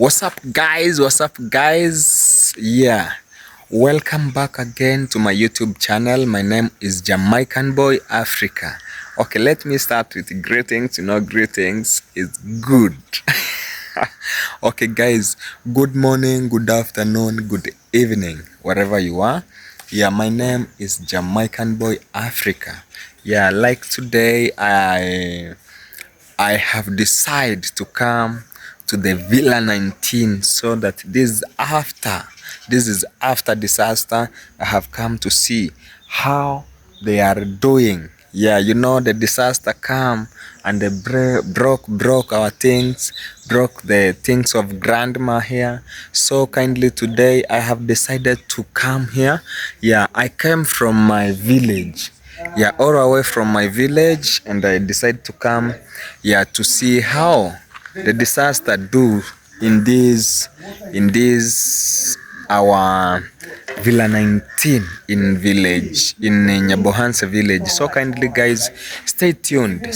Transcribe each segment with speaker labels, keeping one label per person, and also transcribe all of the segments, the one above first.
Speaker 1: What's up guys? Yeah, welcome back again to my YouTube channel. My name is Jamaican Boy Africa. Okay, let me start with greetings. Greetings is good. Okay guys, good morning, good afternoon, good evening, wherever you are. Yeah, my name is Jamaican Boy Africa. Yeah, like today I have decided to come to the Villa19 so that this is after disaster. I have come to see how they are doing. Yeah, the disaster come and they broke our things, broke the things of grandma here. So kindly today I have decided to come here. Yeah, I came from my village. Yeah, all away from my village, and I decided to come, yeah, to see how the disaster do in this our Villa19 in village, in Nyabohanse village. So kindly guys, stay tuned.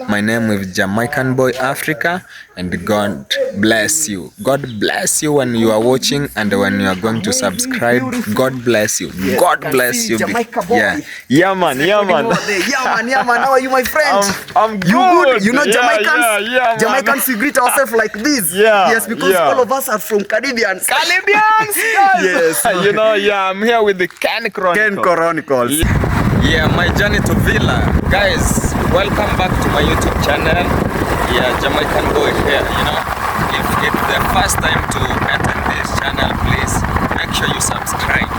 Speaker 1: My name is Jamaican Boy Africa, and God bless you. God bless you when you are watching and when you are going to subscribe. God bless you.
Speaker 2: Yes,
Speaker 1: God bless you. Yeah man.
Speaker 2: How are you, my friend?
Speaker 1: I'm good.
Speaker 2: You good? Jamaicans?
Speaker 1: Yeah,
Speaker 2: Jamaicans, we greet ourselves like this.
Speaker 1: Yeah,
Speaker 2: yes, because all of us are from Caribbean.
Speaker 1: Guys.
Speaker 2: Yes.
Speaker 1: I'm here with the Ken Chronicles. Yeah, my journey to Villa. Guys, welcome back to my YouTube channel. Yeah, Jamaican Boy here. If it's the first time to attend this channel, please make sure you subscribe.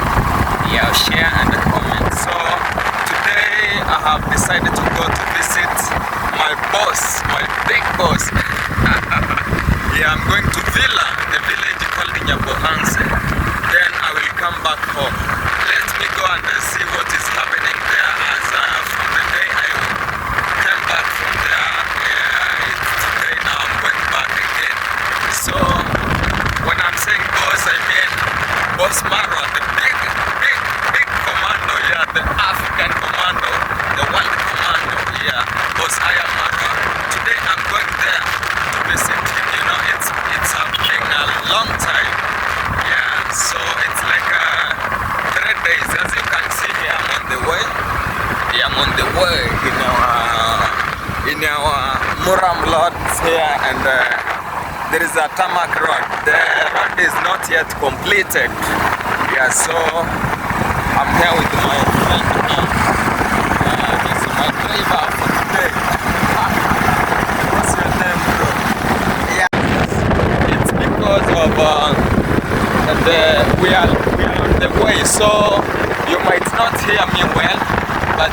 Speaker 1: Yeah, share and comment. So today I have decided to go to visit my boss, my big boss. Yeah, I'm going to Villa, the village called Nyabohanse. Then I will come back home. Let me go and see what is happening there as from the day I came back from there. Today now I'm going back again. So when I'm saying boss, I mean Boss Maro, the big commando, yeah, the African commando, the world commando, yeah, Boss Maro. Today I'm going there to visit him. It's been a long time. Yeah, so it's like 3 days. As you can see me, I'm on the way. Yeah, I'm on the way in our Muram lots here, and there is a tarmac road. The road is not yet completed. Yeah, so I'm here with my friend. This is my driver for today. What's your name, bro? Yeah, it's because of we are on the way, so you might not hear me well, but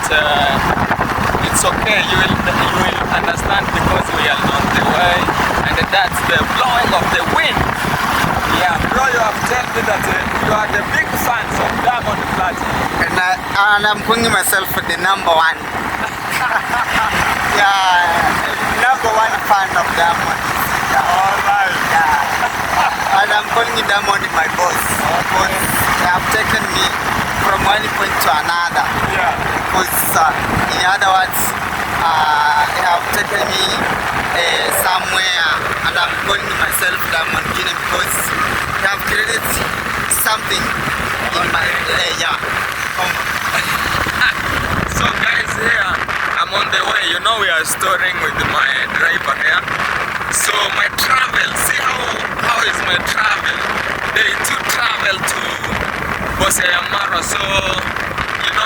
Speaker 1: it's okay. You will understand because we are on the way, and that's the blowing of the wind. Yeah, bro, you have told me that you are the big fans of Diamond Platinum.
Speaker 3: And I'm calling myself the number one. Yeah, number one fan of Diamond. Yeah.
Speaker 1: All right.
Speaker 3: Yeah. And I'm calling Diamond my boss. Because they have taken me from one point to another.
Speaker 1: Yeah.
Speaker 3: Because in other words, they have taken me somewhere, and I'm calling myself Diamond King because they have created something in my yeah.
Speaker 1: So guys, here I'm on the way. We are storing with my driver here. So my travel, see how is my travel? Day to travel to Boss Maro. So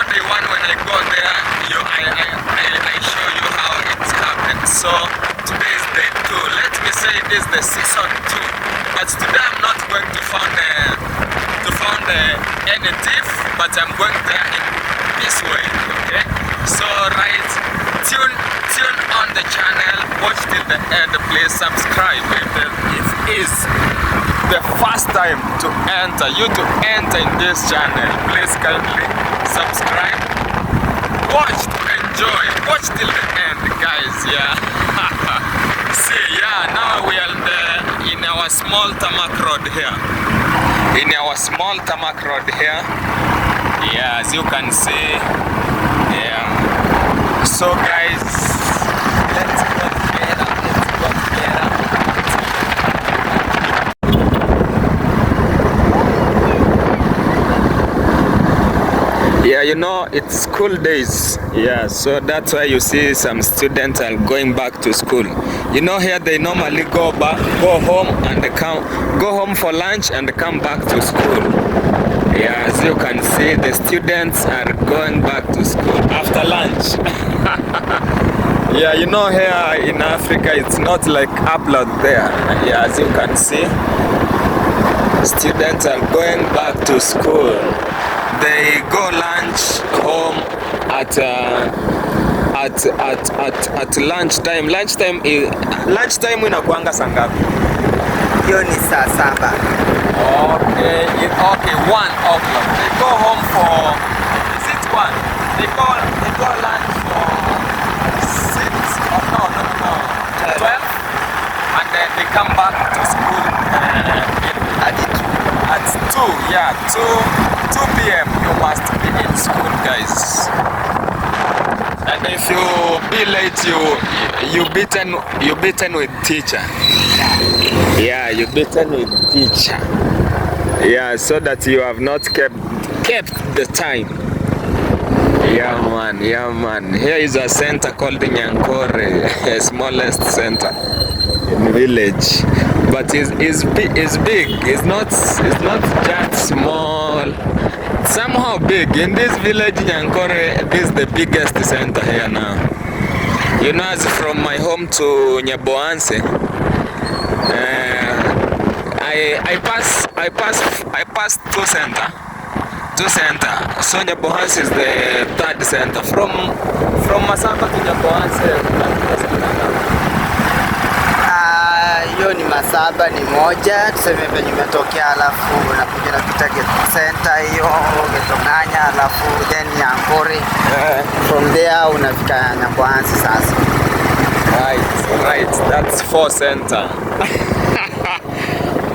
Speaker 1: the one when I go there, I show you how it's happened. So today is day 2. Let me say this is the season 2. But today I'm not going to find any thief, but I'm going there in this way. Okay. So tune on the channel, watch till the end, please subscribe. If it is the first time to enter in this channel, please kindly subscribe, watch to enjoy, watch till the end, guys. Yeah. See, yeah, now we are in our small tarmac road here. Yeah, as you can see. Yeah. So guys, let's go together. it's school days. Yeah, so that's why you see some students are going back to school. You know, here they normally go home and go home for lunch and come back to school. Yeah, as you can see, the students are going back to school after lunch. Yeah, you know, here in Africa it's not like upload there. Yeah, as you can see, students are going back to school. They go lunch home at lunchtime. Lunchtime inakuanga saa ngapi?
Speaker 3: Hiyo ni saa 7.
Speaker 1: Okay, 1 o'clock. They go home for, is it 1? They go lunch for 6 or no, 12, and then they come back to school at 2. Yeah, 2 p.m. you must be in school, guys. And if you be late, you beaten with teacher. Yeah, you beaten with teacher. Yeah, so that you have not kept the time. Yeah man. Here is a center called Nyankore, a smallest center in village, but it's big. It's not just small. Somehow big. In this village Nyankore, this is the biggest center here now. You know, as from my home to Nyaboanse, I pass two center. So Nyaboanse is the third center. From Masaba to Nyaboanse.
Speaker 3: Hiyo ni Masaba ni moja, tuseme penye umetokea, alafu unakuja napita Gate Center hiyo Getonganya, alafu then Nyankore. From there unafika Nyaboanse sasa.
Speaker 1: Right, that's 4 center.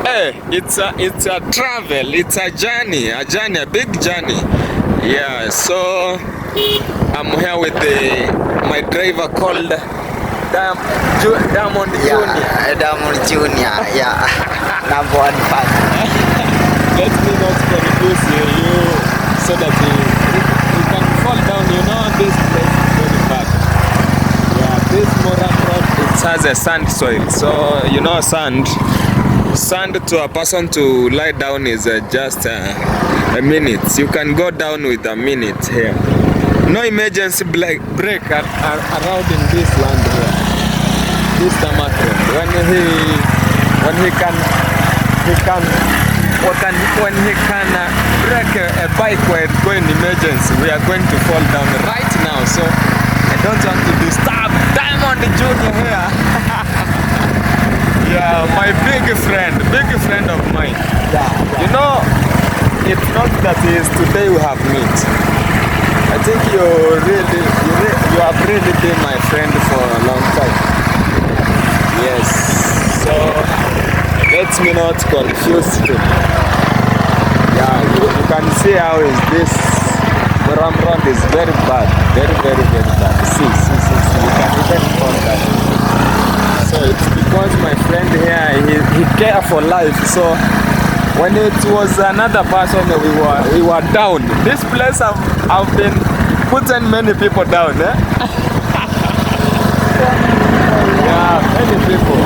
Speaker 1: Hey, it's a travel, it's a journey, a big journey. Yeah, so I'm here with my driver called Diamond Junior.
Speaker 3: Diamond Junior, yeah. Number 1 fan.
Speaker 1: Let me not confuse you so that you can fall down. You know, this place is very bad. Yeah, this Moran Road, it has a sand soil. So, you know, sand to a person to lie down is just a minute. You can go down with a minute here. No emergency brake around in this land here. This tarmac road. When he can break a bike while going emergency, we are going to fall down right now. So I don't want to disturb Diamond Junior here. Yeah, my big friend of mine. Yeah. You know, it's not that today we have met. I think you have really been my friend for a long time. Yes. So let me not confuse you. Yeah, you can see how is this Ram is very bad. Very bad. See. You can even fall down. So it's because my friend here, he cares for life. So when it was another person, we were down. This place I've been putting many people down. Yeah, many people.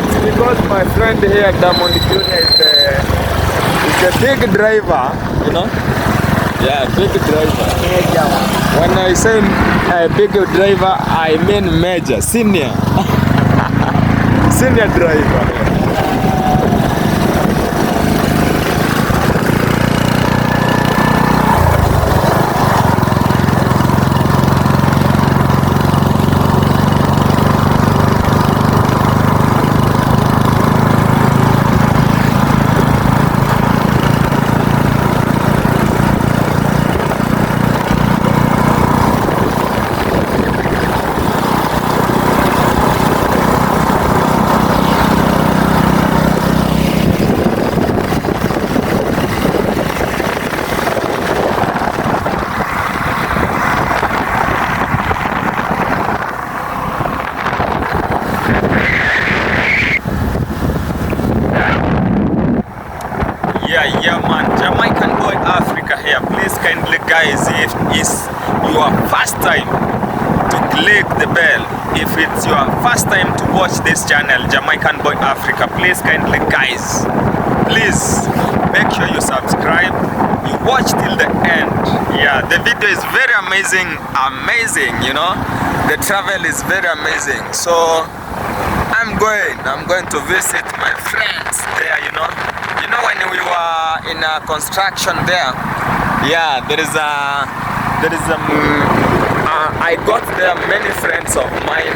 Speaker 1: It's because my friend here, Diamond Junior, is a big driver, you know. Yeah, big driver. When I say big driver, I mean major, senior. Senior driver. Yeah man, Jamaican boy. Boy Africa here. Please kindly guys, if it's your first time to click the bell, if it's your first time to watch this channel, Jamaican Boy Africa, please kindly guys, please make sure you subscribe, you watch till the end. Yeah, the video is very amazing, you know, the travel is very amazing. So I'm going to visit my friends there, you know when we were in a construction there, yeah, I got there many friends of mine,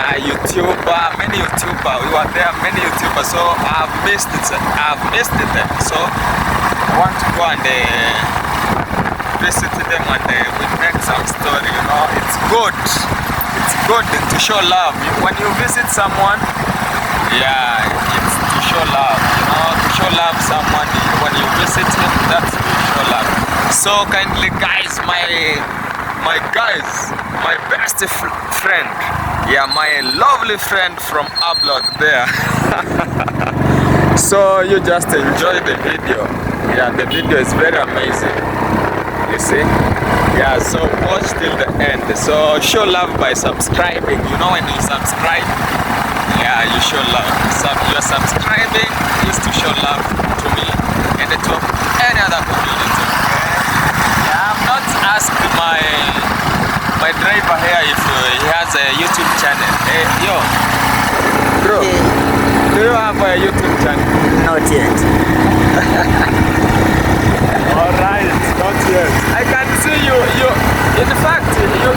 Speaker 1: many YouTuber, we were there, many YouTubers, so I've missed it, so I want to go and visit them and we make some story, you know. It's good to show love. When you visit someone, yeah, it's to show love, you know, to show love someone. When you visit him, that's to show love. So kindly guys, my best friend, yeah, my lovely friend from abroad there. So you just enjoy the video. Yeah, the video is very amazing, you see. Yeah, so watch till the end. So show love by subscribing. You know, when you subscribe, yeah, you show love. Your subscribing is to show love to me and to any other community. Yeah, I've not asked my driver here if he has a YouTube channel. Hey, yo, bro, do you have a YouTube channel?
Speaker 2: Not yet.
Speaker 1: Alright, not yet. I can see you, in fact, you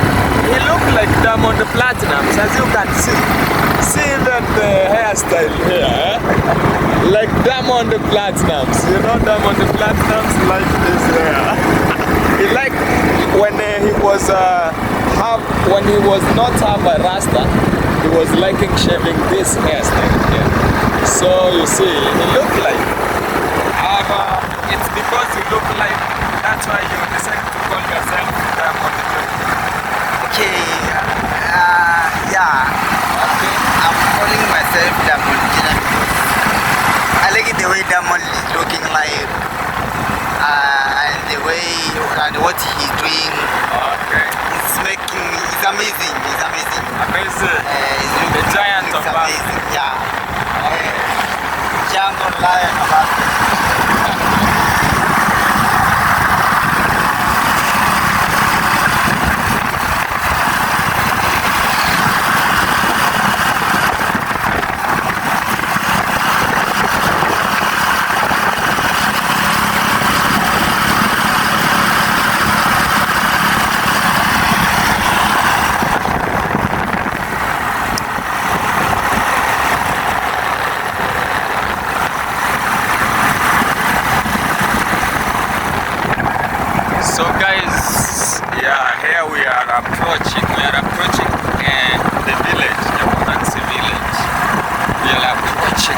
Speaker 1: look like Diamond Platinums, as you can see. See even the hairstyle here, eh? Like Diamond Platinums. You know Diamond Platinums like this hair. He like when he was not have a rasta, he was liking shaving this hairstyle here. So you see, he look like. It's because you look like, that's why you decided to call yourself Diamond.
Speaker 3: Okay, yeah. Okay. I'm calling myself Diamond because I like it the way Diamond is looking like, and the way and what he's doing.
Speaker 1: Okay.
Speaker 3: It's amazing.
Speaker 1: Amazing. The giant of
Speaker 3: amazing. Yeah. Jungle lion of
Speaker 1: So guys, yeah, here we are approaching the village, the Bonansi village. We are approaching.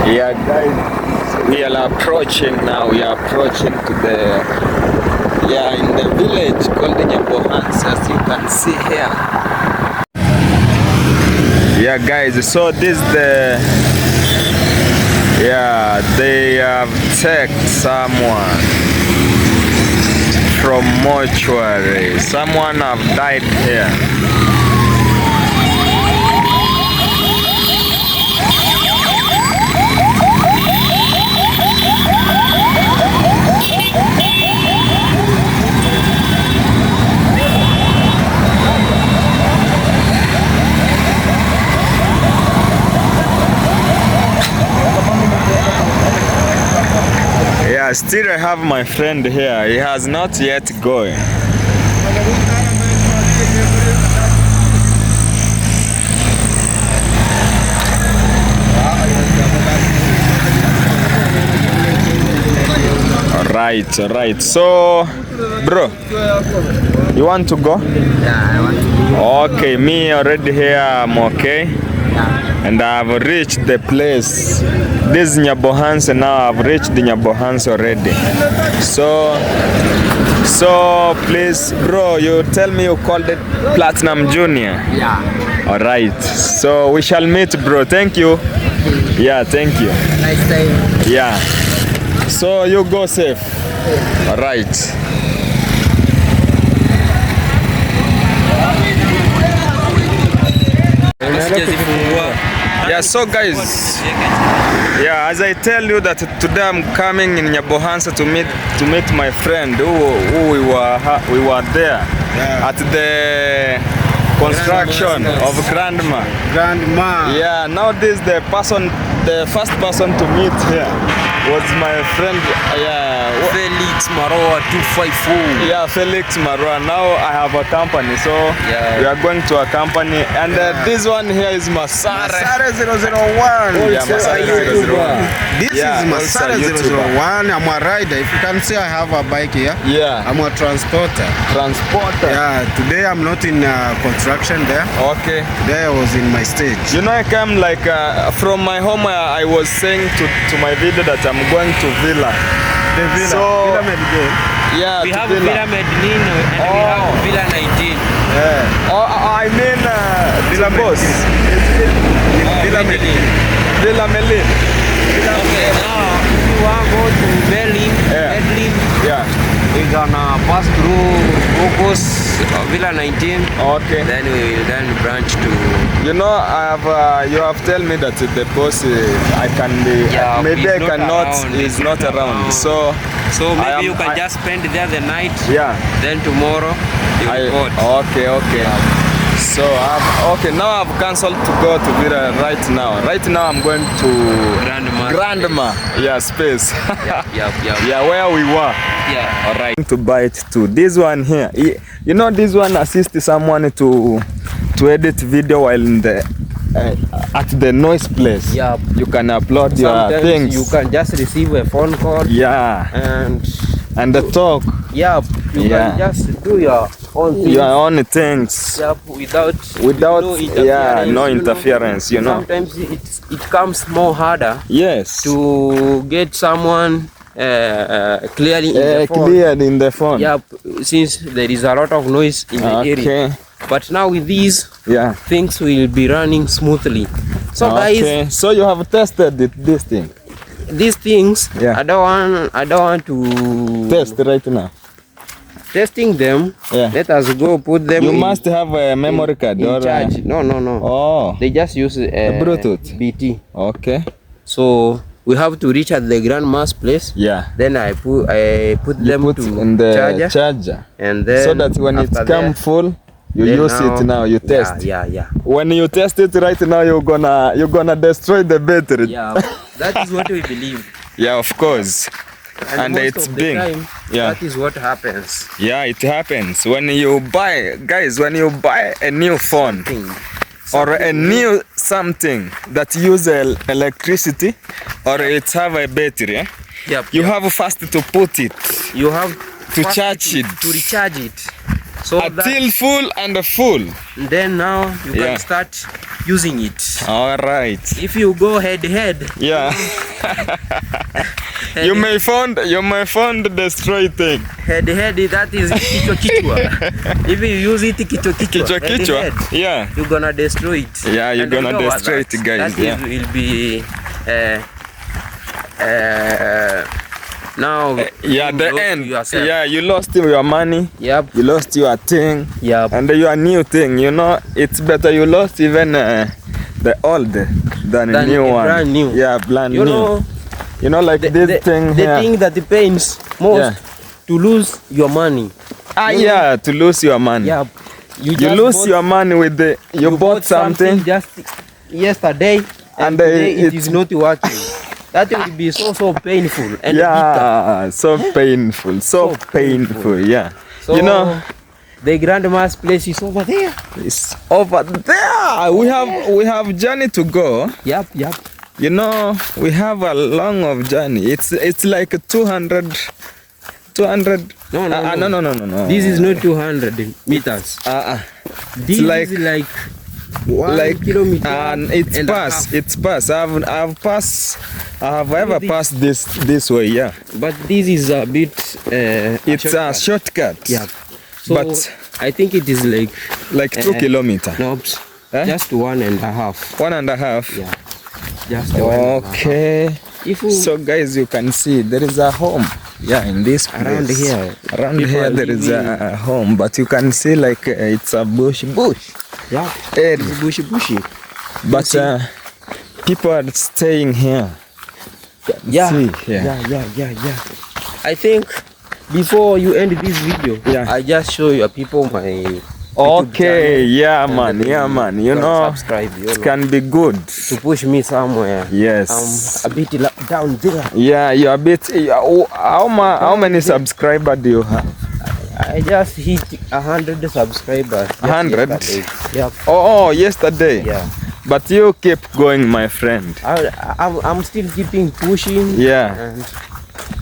Speaker 1: Yeah guys, we are approaching now. We are approaching to the in the village called Nyabohans, as you can see here. Yeah guys, so this is they have taken someone from mortuary. Someone have died here. Still I have my friend here. He has not yet gone. All right. So, bro, you want to go?
Speaker 3: Yeah, I want to go.
Speaker 1: Okay, me already here. I'm okay.
Speaker 3: Yeah.
Speaker 1: And I've reached the place. This is Nyabohanse now. I've reached the Nyabohanse already. So please, bro, you tell me you called it Platinum Junior.
Speaker 3: Yeah.
Speaker 1: All right. So we shall meet, bro. Thank you. Yeah, thank you.
Speaker 3: Nice time.
Speaker 1: Yeah. So you go safe. All right. Yeah, so guys, yeah, as I tell you that today I'm coming in Nyabohanse to meet my friend who we were there at the construction of Grandma. Yeah, now this the first person to meet here was my friend,
Speaker 4: Felix Maroa 254.
Speaker 1: Yeah, Felix Maroa. Now I have a company, so we are going to a company, and this one here is Masare
Speaker 2: 001.
Speaker 1: Yeah, Masare 001.
Speaker 2: This is Masare 001. I'm a rider. If you can see, I have a bike here.
Speaker 1: Yeah,
Speaker 2: I'm a transporter. Yeah, today I'm not in construction there.
Speaker 1: Okay.
Speaker 2: Today I was in my stage.
Speaker 1: You know, I came like from my home. I was saying to my video that I'm going to Villa.
Speaker 2: The Villa.
Speaker 1: So,
Speaker 2: Villa19.
Speaker 1: Yeah,
Speaker 4: We
Speaker 1: to
Speaker 4: have Villa19 and we have Villa19.
Speaker 2: Yeah.
Speaker 1: Oh, I mean Villa Boss. Villa Melin.
Speaker 4: Okay, now if you want to go to Berlin,
Speaker 1: Yeah.
Speaker 4: we're gonna pass through Bocos, Villa19.
Speaker 1: Okay.
Speaker 4: Then we will then branch to.
Speaker 1: You know, you have tell me that the boss I can be maybe I cannot. He's not around. So
Speaker 4: maybe you can just spend there the night.
Speaker 1: Yeah.
Speaker 4: Then tomorrow you will go.
Speaker 1: Okay. So now I've cancelled to go to Villa right now. Right now I'm going to Grandma. Yeah, space. Yeah, where we were.
Speaker 4: Yeah.
Speaker 1: All right. To buy it too. This one here. You know, this one assists someone to edit video while in the at the noise place.
Speaker 4: Yeah.
Speaker 1: You can upload
Speaker 4: Sometimes
Speaker 1: your things.
Speaker 4: you can just receive a phone call.
Speaker 1: Yeah. And the talk.
Speaker 4: Yeah. You can just do your own things.
Speaker 1: Your own things.
Speaker 4: Yeah, without
Speaker 1: no interference. You know.
Speaker 4: Sometimes it comes more harder.
Speaker 1: Yes.
Speaker 4: To get someone clearly
Speaker 1: in the phone.
Speaker 4: Yeah, since there is a lot of noise in the area. But now with these, things will be running smoothly. So guys,
Speaker 1: so you have tested this thing.
Speaker 4: These things, I don't want to
Speaker 1: test right now.
Speaker 4: Testing them. Let us go put them.
Speaker 1: You must have a memory card
Speaker 4: in
Speaker 1: or
Speaker 4: charge. No.
Speaker 1: Oh.
Speaker 4: They just use
Speaker 1: Bluetooth.
Speaker 4: BT.
Speaker 1: Okay.
Speaker 4: So we have to reach at the grandma's place.
Speaker 1: Yeah.
Speaker 4: Then I put them
Speaker 1: in the charger.
Speaker 4: And then
Speaker 1: so that when it comes full, you use it now. You test.
Speaker 4: Yeah.
Speaker 1: When you test it right now, you're gonna destroy the battery.
Speaker 4: Yeah. That is what we believe.
Speaker 1: Yeah, of course. And it's big.
Speaker 4: That is what happens.
Speaker 1: Yeah, it happens when you buy, guys. When you buy a new phone or a new something that uses electricity or it have a battery, you have first to put it.
Speaker 4: You have
Speaker 1: to charge it.
Speaker 4: To recharge it. So
Speaker 1: until full and full.
Speaker 4: Then now you can start using it.
Speaker 1: All right.
Speaker 4: If you go head.
Speaker 1: Yeah. You may find destroy thing.
Speaker 4: Head, that is kichwa. If you use it kichwa,
Speaker 1: yeah,
Speaker 4: you're gonna destroy it.
Speaker 1: Yeah, you're gonna destroy it, guys.
Speaker 4: That will be now.
Speaker 1: The end. Yeah, you lost your money.
Speaker 4: Yep.
Speaker 1: You lost your thing.
Speaker 4: Yep.
Speaker 1: And your new thing. You know, it's better you lost even the old than a new one.
Speaker 4: Brand new.
Speaker 1: Yeah, brand new. You know, like this thing here.
Speaker 4: The thing that pains most to lose your money.
Speaker 1: To lose your money.
Speaker 4: Yeah.
Speaker 1: You lose your money with you bought something
Speaker 4: just yesterday and today it is not working. That would be so painful and
Speaker 1: yeah, so painful, so painful. Yeah.
Speaker 4: So,
Speaker 1: you know,
Speaker 4: the grandma's place is over there.
Speaker 1: It's over there. We have journey to go.
Speaker 4: Yep.
Speaker 1: You know, we have a long of journey. It's like 200. No.
Speaker 4: This is not 200 meters. This is like 1 kilometer.
Speaker 1: And it's past. I have ever passed this way, yeah.
Speaker 4: But this is a bit.
Speaker 1: It's a shortcut.
Speaker 4: Yeah. So
Speaker 1: but
Speaker 4: I think it is like
Speaker 1: 2 kilometers.
Speaker 4: No, just 1.5.
Speaker 1: 1.5.
Speaker 4: Yeah. Just
Speaker 1: okay. So guys, you can see there is a home. Yeah, in this place. Around here there is a home, but you can see like it's a bush.
Speaker 4: Yeah,
Speaker 1: it's
Speaker 4: bushy.
Speaker 1: But people are staying here.
Speaker 4: Yeah. I think before you end this video, I just show you people my.
Speaker 1: Okay, yeah man. You know,
Speaker 4: subscribe.
Speaker 1: It can be good
Speaker 4: to push me somewhere.
Speaker 1: Yes.
Speaker 4: I'm a bit down there.
Speaker 1: Yeah, you're a bit. How many subscribers do you have?
Speaker 4: I just hit 100 subscribers.
Speaker 1: 100?
Speaker 4: Yeah.
Speaker 1: Oh, yesterday.
Speaker 4: Yeah.
Speaker 1: But you keep going, my friend.
Speaker 4: I'm still keeping pushing.
Speaker 1: Yeah.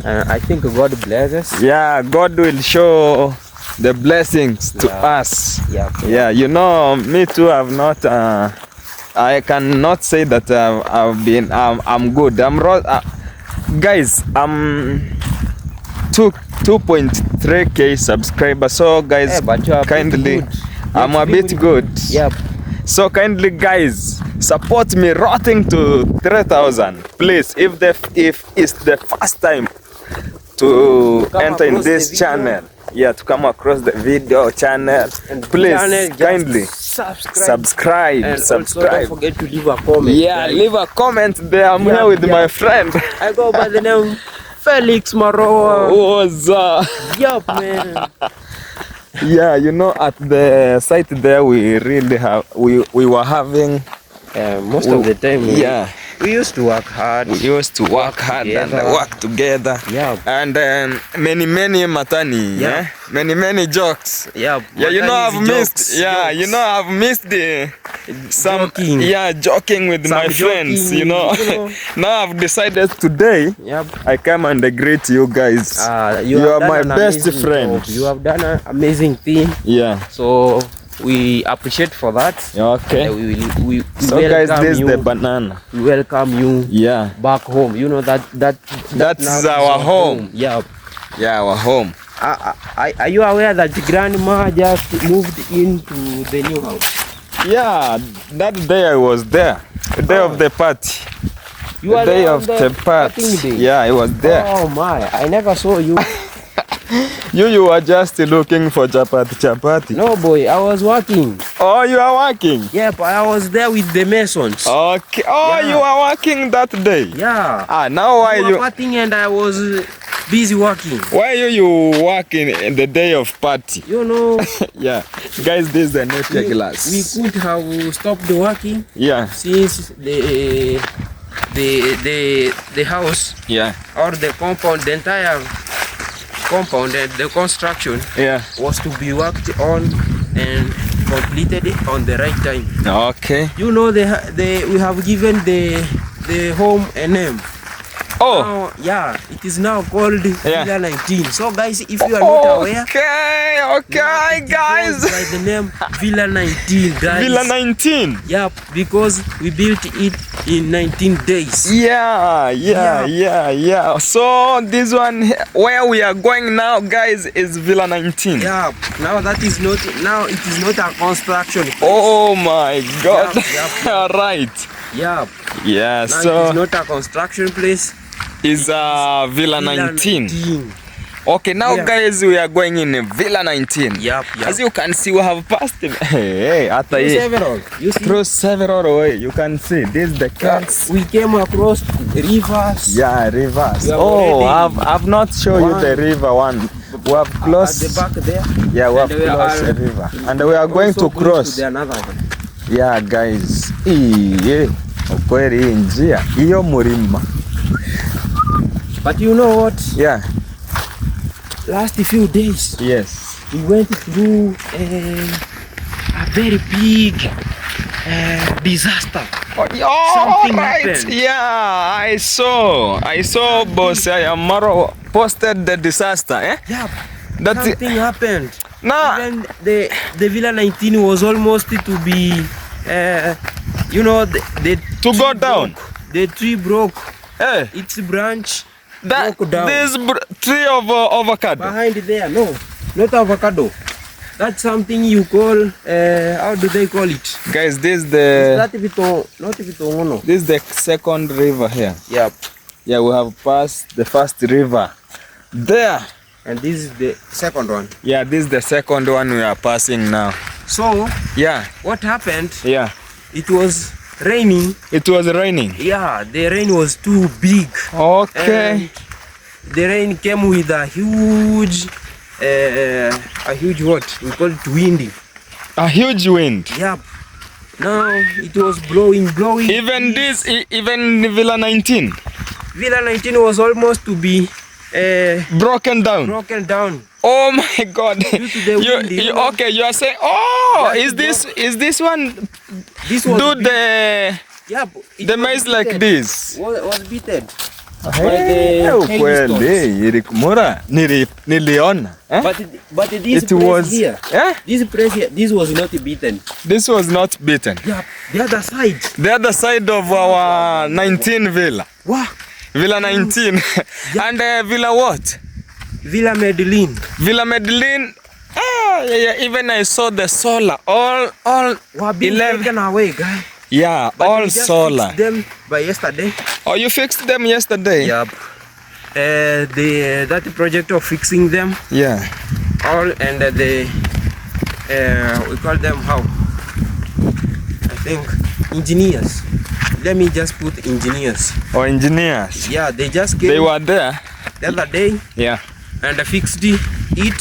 Speaker 4: And I think God blesses.
Speaker 1: Yeah, God will show the blessings to us. Yeah, you know, me too. I've not. I cannot say that I'm good. Guys, I'm 2.3k subscribers. So guys, kindly, I'm a bit good.
Speaker 4: Yep.
Speaker 1: So kindly, guys, support me rotting to 3,000, please. If it's the first time to enter in this channel. Yeah, to come across the video channel, and please kindly subscribe.
Speaker 4: Also don't forget to leave a comment.
Speaker 1: Yeah, leave a comment there. I'm here with my friend.
Speaker 4: I go by the name Felix Maroa.
Speaker 1: What's up?
Speaker 4: Yup, man.
Speaker 1: Yeah, you know, at the site there we really have we were having
Speaker 4: most of the time. We used to work hard.
Speaker 1: And work together.
Speaker 4: Yeah.
Speaker 1: And many matani. Yeah. Many jokes.
Speaker 4: Yeah.
Speaker 1: Yeah. You know I've missed. Yeah. You know I've missed
Speaker 4: joking.
Speaker 1: Yeah, joking with my friends. You know. Now I've decided today.
Speaker 4: Yep.
Speaker 1: I come and greet you guys. You are my best friend.
Speaker 4: You have done an amazing thing.
Speaker 1: Yeah.
Speaker 4: So we appreciate for that.
Speaker 1: Okay.
Speaker 4: We
Speaker 1: so guys, this is the banana.
Speaker 4: We welcome you.
Speaker 1: Yeah.
Speaker 4: Back home. You know
Speaker 1: that's our home.
Speaker 4: Yeah.
Speaker 1: Yeah, our home.
Speaker 4: Are you aware that grandma just moved into the new house?
Speaker 1: Yeah, that day I was there. The day of the party.
Speaker 4: You
Speaker 1: the day of the party. Yeah, I was there.
Speaker 4: Oh my! I never saw you.
Speaker 1: You were just looking for chapati.
Speaker 4: No boy, I was working.
Speaker 1: Oh, you are working?
Speaker 4: Yep, I was there with the masons.
Speaker 1: Okay. Oh, yeah. You are working that day?
Speaker 4: Yeah.
Speaker 1: Now why you
Speaker 4: partying and I was busy working.
Speaker 1: Why you working in the day of party?
Speaker 4: You know.
Speaker 1: Yeah. Guys, this is the net glass.
Speaker 4: We could have stopped working.
Speaker 1: Yeah.
Speaker 4: Since the house.
Speaker 1: Yeah.
Speaker 4: Or the compound, the entire compound, the construction was to be worked on and completed on the right time.
Speaker 1: Okay.
Speaker 4: You know, we have given the home a name.
Speaker 1: Oh.
Speaker 4: Now, yeah, it is now called Villa19. So guys, if you are not aware,
Speaker 1: okay, guys,
Speaker 4: by the name Villa19, guys.
Speaker 1: Villa19.
Speaker 4: Yeah, because we built it in 19 days.
Speaker 1: Yeah. So this one where we are going now, guys, is Villa19.
Speaker 4: Yeah. Now it is not a construction place.
Speaker 1: Oh my God. All right.
Speaker 4: Yeah.
Speaker 1: Yeah.
Speaker 4: Now
Speaker 1: So
Speaker 4: it is not a construction place.
Speaker 1: Is Villa19. Okay, now guys, we are going in Villa19.
Speaker 4: Yep.
Speaker 1: As you can see, we have passed through several ways. You can see this is the cats.
Speaker 4: We came across rivers.
Speaker 1: Yeah, rivers. Oh, I've not shown you the river one. We have crossed
Speaker 4: at the back there.
Speaker 1: Yeah, we have crossed the river, and we are going to cross.
Speaker 4: To another one.
Speaker 1: Yeah, guys. Okweri njia iyo murima.
Speaker 4: But you know what?
Speaker 1: Yeah.
Speaker 4: Last few days,
Speaker 1: Yes.
Speaker 4: we went through a very big disaster. Something
Speaker 1: right.
Speaker 4: happened.
Speaker 1: Yeah, I saw boss Maro posted the disaster.
Speaker 4: Yeah,
Speaker 1: That
Speaker 4: something happened.
Speaker 1: nah.
Speaker 4: Even the Villa19 was almost to be, you know, the
Speaker 1: To go down.
Speaker 4: The tree broke.
Speaker 1: Hey,
Speaker 4: Its branch
Speaker 1: that
Speaker 4: broke down.
Speaker 1: this tree of avocado.
Speaker 4: Behind there, no, not avocado. That's something you call, how do they call it?
Speaker 1: Guys, this is
Speaker 4: Not Vitongono.
Speaker 1: this is the second river here.
Speaker 4: Yep.
Speaker 1: Yeah, we have passed the first river there.
Speaker 4: And this is the second one.
Speaker 1: Yeah, this is the second one we are passing now.
Speaker 4: So,
Speaker 1: Yeah,
Speaker 4: what happened?
Speaker 1: yeah.
Speaker 4: It was raining.
Speaker 1: It was raining.
Speaker 4: Yeah, the rain was too big.
Speaker 1: Okay.
Speaker 4: And the rain came with a huge what? We call it windy.
Speaker 1: A huge wind.
Speaker 4: Yep. Now it was blowing.
Speaker 1: Even even Villa19
Speaker 4: Villa19 was almost to be
Speaker 1: broken down. Oh my God!
Speaker 4: Due to the wind, you know?
Speaker 1: Okay? You are saying, oh,
Speaker 4: Yeah,
Speaker 1: is this one?
Speaker 4: This was
Speaker 1: Do the maize like this?
Speaker 4: Was beaten.
Speaker 1: Mura niliona.
Speaker 4: But this
Speaker 1: It
Speaker 4: place
Speaker 1: was
Speaker 4: here.
Speaker 1: eh?
Speaker 4: This place here. This was not beaten.
Speaker 1: This was not beaten.
Speaker 4: Yeah, the other side.
Speaker 1: The other side of our 19 villa.
Speaker 4: Wow.
Speaker 1: Villa 19
Speaker 4: Yeah.
Speaker 1: and Villa what?
Speaker 4: Villa Medellin.
Speaker 1: Villa Medellin. Yeah. Even I saw the solar. All
Speaker 4: Were being
Speaker 1: 11.
Speaker 4: taken away, guy.
Speaker 1: Yeah,
Speaker 4: But
Speaker 1: all
Speaker 4: we just
Speaker 1: solar.
Speaker 4: fixed them by yesterday.
Speaker 1: Oh, you fixed them yesterday?
Speaker 4: Yep. That project of fixing them
Speaker 1: Yeah.
Speaker 4: all, and we call them how? I think engineers. Let me just put engineers.
Speaker 1: Or engineers.
Speaker 4: Yeah, they just came
Speaker 1: They were there.
Speaker 4: the other day
Speaker 1: Yeah.
Speaker 4: and fixed it,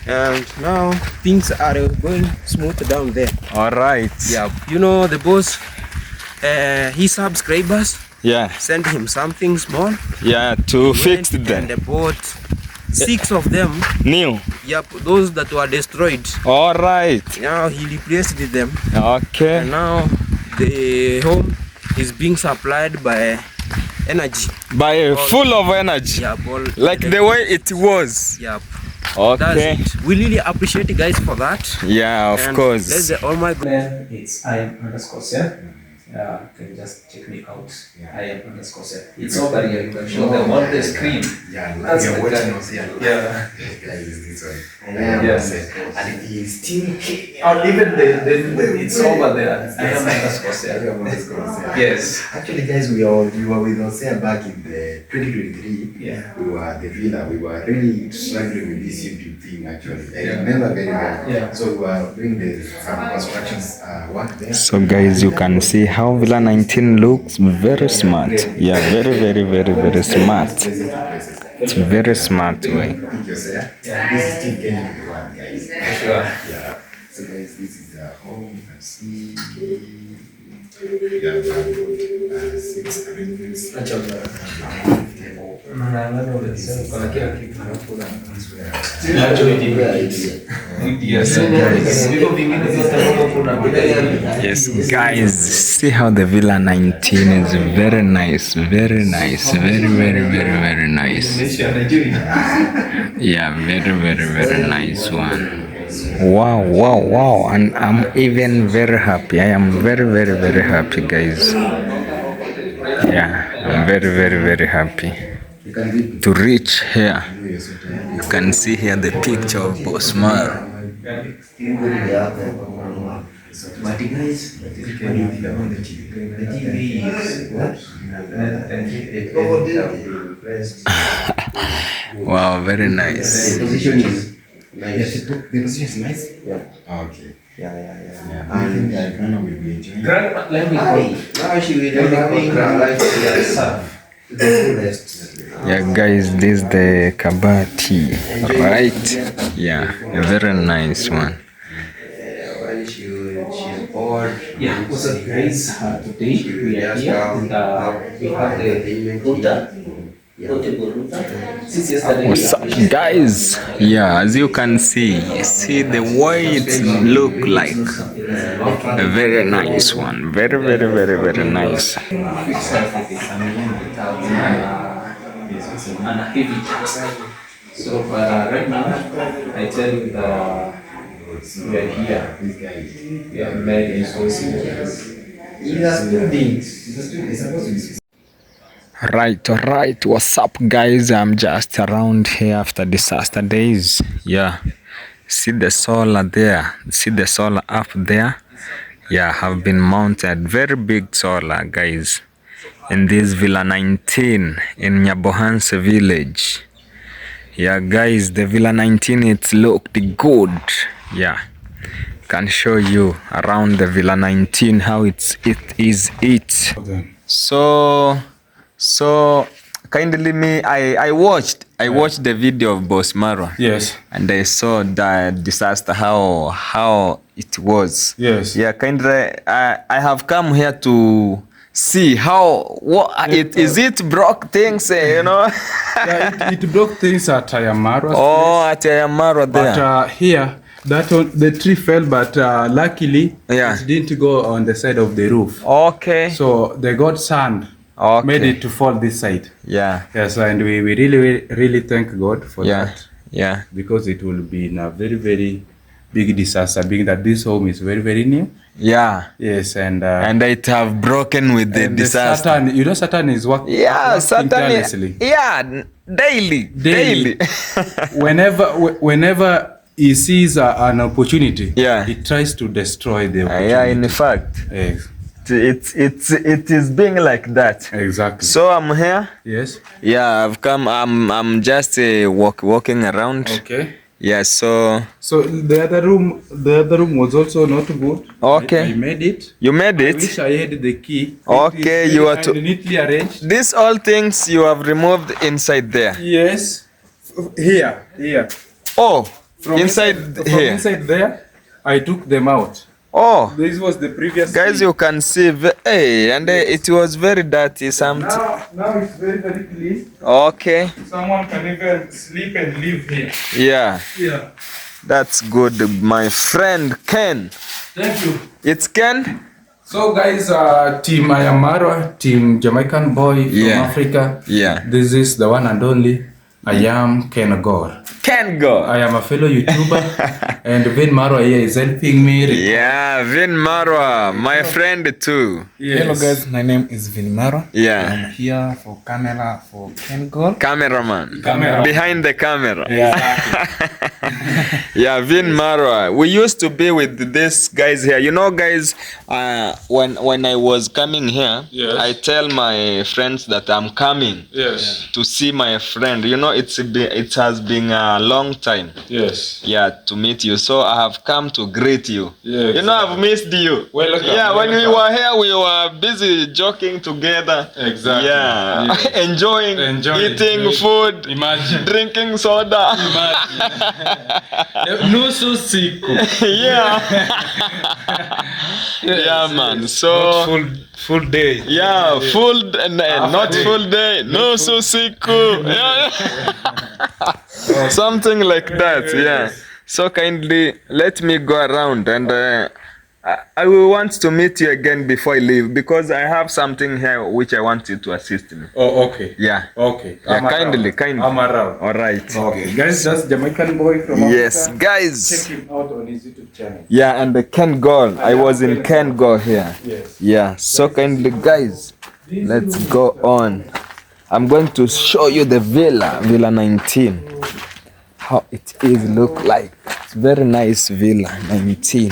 Speaker 4: and now things are going smooth down there.
Speaker 1: All right.
Speaker 4: Yeah, you know the boss, his subscribers
Speaker 1: Yeah.
Speaker 4: sent him something small.
Speaker 1: Yeah, to fix
Speaker 4: Went
Speaker 1: them.
Speaker 4: and bought 6 of them.
Speaker 1: New.
Speaker 4: Yep, those that were destroyed.
Speaker 1: All right.
Speaker 4: Now he replaced them,
Speaker 1: Okay.
Speaker 4: and now the home is being supplied by energy.
Speaker 1: By full of energy.
Speaker 4: Yep, all
Speaker 1: Like the way it was.
Speaker 4: Yep.
Speaker 1: Okay.
Speaker 4: That's it. We really appreciate you guys for that.
Speaker 1: Yeah, of
Speaker 4: And
Speaker 1: course.
Speaker 4: That's the all my
Speaker 5: It's I_Seth. You can just check me out. I_Seth. It's over here. You can show them on the screen.
Speaker 6: Yeah,
Speaker 5: That's
Speaker 6: you're
Speaker 5: the
Speaker 6: watching
Speaker 5: guy.
Speaker 6: us here.
Speaker 5: Yeah.
Speaker 6: This guy is this one.
Speaker 5: Yes.
Speaker 6: And he is still
Speaker 5: Or even it's over there. I_Seth. Yes.
Speaker 6: Actually, guys, we were with Osea back in the 2023.
Speaker 5: Yeah.
Speaker 6: We were at the villa. We were really struggling with this YouTube thing. Actually, I
Speaker 5: Yeah.
Speaker 6: remember very well.
Speaker 5: Yeah.
Speaker 6: So we were doing some construction work there.
Speaker 1: So guys, you can see how Villa19 looks very smart. Yeah, very smart. It's very smart way.
Speaker 6: Thank you, sir. This is still getting the one, guys.
Speaker 5: Sure.
Speaker 6: Yeah. So guys, this is our home. You can see. We have 6 arrangements.
Speaker 1: Yes, guys, see how the Villa19 is very nice, very nice, very nice. Yeah, very nice one. Wow, and I'm even very happy. I am very happy, guys. Yeah, I'm very happy to reach here. You can see here the picture of Bosmar.
Speaker 6: But guys, the TV is
Speaker 1: Wow, very nice.
Speaker 6: the position is nice. The position is nice. Yeah. Okay. Yeah. And Grandma will be enjoying.
Speaker 4: now she will be having her life herself.
Speaker 1: Yeah, guys, this is the kabati, right? Yeah, a very nice one.
Speaker 4: When she's
Speaker 5: Or yeah, what's up guys? Today we are here and we have the router.
Speaker 1: What's up, guys? Yeah, as you can see the way it look like. A very nice one. Very nice.
Speaker 5: And a heavy task. So right now, I tell you that we are here. We are made so serious.
Speaker 1: Right. What's up, guys? I'm just around here after disaster days. Yeah. See the solar there. See the solar up there. Yeah, have been mounted. Very big solar, guys. In this Villa19 in Nyabohanse village. Yeah, guys, the Villa19 it looked good. Yeah, can show you around the Villa19 how it is. Okay. So kindly me, I watched the video of Boss Marwa.
Speaker 2: Yes.
Speaker 1: And I saw the disaster how it was.
Speaker 2: Yes.
Speaker 1: Yeah, kindly I have come here to see it broke things, you know.
Speaker 2: Yeah, it broke things at Ayamarwa.
Speaker 1: Oh, at Ayamarwa there.
Speaker 2: But here, the tree fell, but luckily it didn't go on the side of the roof.
Speaker 1: Okay.
Speaker 2: So they got sand, made it to fall this side.
Speaker 1: Yeah.
Speaker 2: Yes, and we really thank God for that.
Speaker 1: Yeah.
Speaker 2: Because it will be in a very big disaster, being that this home is very new.
Speaker 1: Yeah.
Speaker 2: Yes, and
Speaker 1: it have broken with the disaster.
Speaker 2: Satan is working.
Speaker 1: Yeah, Satan.
Speaker 2: Tirelessly.
Speaker 1: Yeah, daily.
Speaker 2: Whenever he sees an opportunity, he tries to destroy the opportunity.
Speaker 1: Yeah, in fact.
Speaker 2: Yes.
Speaker 1: It is being like that.
Speaker 2: Exactly.
Speaker 1: So I'm here.
Speaker 2: Yes.
Speaker 1: Yeah, I've come. I'm just walking around.
Speaker 2: Okay.
Speaker 1: Yeah. So
Speaker 2: the other room was also not good.
Speaker 1: Okay.
Speaker 2: I made it.
Speaker 1: You made it.
Speaker 2: I wish I had the key.
Speaker 1: Okay, you are to
Speaker 2: neatly arranged.
Speaker 1: These all things you have removed inside there.
Speaker 2: Yes. Here.
Speaker 1: Oh,
Speaker 2: from
Speaker 1: inside here.
Speaker 2: From inside there, I took them out.
Speaker 1: Oh,
Speaker 2: this was the previous.
Speaker 1: Guys, you can see, it was very dirty. Something.
Speaker 2: Now it's very clean.
Speaker 1: Okay.
Speaker 2: Someone can even sleep and live here.
Speaker 1: Yeah.
Speaker 2: Yeah.
Speaker 1: That's good, my friend Ken.
Speaker 2: Thank you.
Speaker 1: It's Ken.
Speaker 2: So guys, team Ayamarwa, team Jamaican boy from Africa.
Speaker 1: Yeah.
Speaker 2: This is the one and only. I am Ken Gore.
Speaker 1: Ken Gore.
Speaker 2: I am a fellow YouTuber and Vin Marwa here is helping me.
Speaker 1: Yeah, Vin Marwa, my friend too.
Speaker 7: Yes. Hello guys, my name is Vin Marwa.
Speaker 1: Yeah.
Speaker 7: I'm here for camera for Ken Gore.
Speaker 1: Cameraman. Behind the camera.
Speaker 7: Yeah.
Speaker 1: Yeah, Vin Marwa. We used to be with these guys here. You know, guys, when I was coming here, I tell my friends that I'm coming to see my friend. You know, it has been a long time.
Speaker 2: Yes.
Speaker 1: Yeah, to meet you. So I have come to greet you.
Speaker 2: Yes.
Speaker 1: You know, I've missed you.
Speaker 2: Welcome.
Speaker 1: Yeah, when we were here, we were busy joking together.
Speaker 2: Exactly.
Speaker 1: Yeah.
Speaker 2: Yes.
Speaker 1: Enjoying, eating food, drinking soda.
Speaker 2: No so sick.
Speaker 1: Yeah. Yeah, man. So
Speaker 2: full day.
Speaker 1: Yeah, not full day. No so sick. Yeah. Something like that. Yeah. So kindly let me go around and I will want to meet you again before I leave because I have something here which I want you to assist me.
Speaker 2: Oh, okay.
Speaker 1: Yeah.
Speaker 2: Okay.
Speaker 1: Yeah, kindly.
Speaker 2: I'm around.
Speaker 1: All right.
Speaker 2: Okay. Guys, that's Jamaican boy from Africa.
Speaker 1: Yes, guys.
Speaker 2: Check him out on his YouTube channel.
Speaker 1: Yeah, and the Ken Gore. I was in Ken Gore here.
Speaker 2: Yes.
Speaker 1: Yeah. So kindly, guys, let's go on. I'm going to show you the Villa 19. How it is look like. It's very nice Villa 19.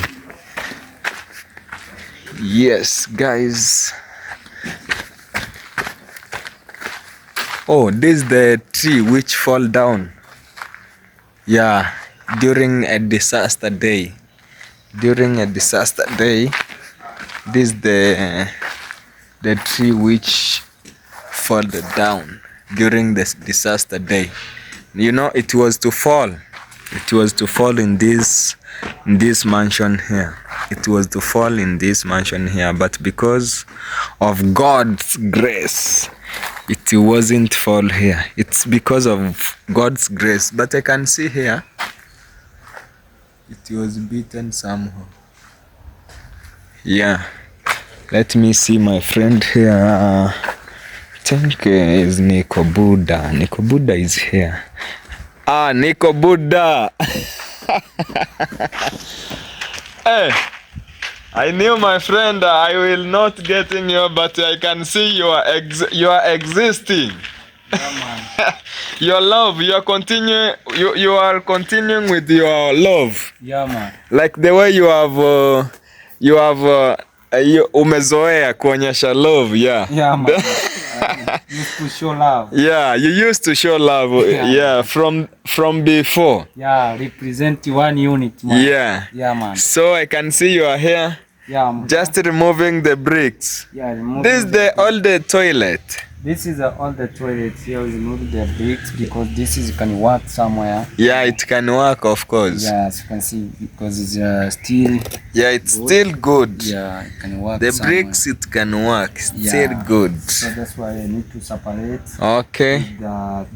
Speaker 1: Yes, guys. Oh, this is the tree which fall down. Yeah, during a disaster day. This is the tree which fall down during this disaster day. You know, it was to fall in this mansion here. it was to fall in this mansion here, but because of God's grace, it wasn't fall here. It's because of God's grace. But I can see here, it was beaten somehow. Yeah. Let me see my friend here. I think is Nico Buddha. Nico Buddha is here. Ah, Nico Buddha. Hey, I knew my friend. I will not get in here, but I can see you are existing. Yeah, your love, you are continuing. You are continuing with your love.
Speaker 7: Yeah, man.
Speaker 1: Like the way you have umezoea kuonyesha love. Yeah.
Speaker 7: Yeah, man. Used to show love.
Speaker 1: Yeah, you used to show love. Yeah, from before.
Speaker 7: Yeah, represent one unit, man.
Speaker 1: Yeah.
Speaker 7: Yeah, man.
Speaker 1: So I can see you are here.
Speaker 7: Yeah, man.
Speaker 1: Just removing the bricks.
Speaker 7: Yeah, remove.
Speaker 1: This is the old toilet.
Speaker 7: This is all the toilets here. We remove the bricks because this is can work somewhere.
Speaker 1: Yeah, it can work, of course.
Speaker 7: Yeah, as you can see, because it's still.
Speaker 1: Yeah, it's
Speaker 7: good.
Speaker 1: still good.
Speaker 7: Yeah, it can work.
Speaker 1: The
Speaker 7: somewhere.
Speaker 1: bricks, it can work.
Speaker 7: Yeah.
Speaker 1: Still good.
Speaker 7: So that's why I need to separate.
Speaker 1: Okay.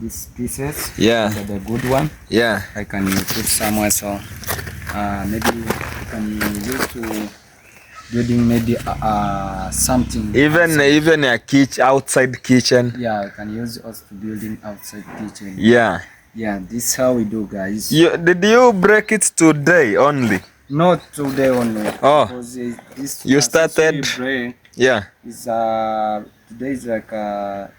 Speaker 7: These pieces.
Speaker 1: Yeah.
Speaker 7: The good one.
Speaker 1: Yeah.
Speaker 7: I can put somewhere. So maybe I can use to building maybe something.
Speaker 1: Even a outside kitchen.
Speaker 7: Yeah, I can use us to building outside kitchen.
Speaker 1: Yeah.
Speaker 7: Yeah, this is how we do, guys.
Speaker 1: Did you break it today only?
Speaker 7: Not today only.
Speaker 1: Oh.
Speaker 7: Because this
Speaker 1: You started. Yeah.
Speaker 7: Is today is like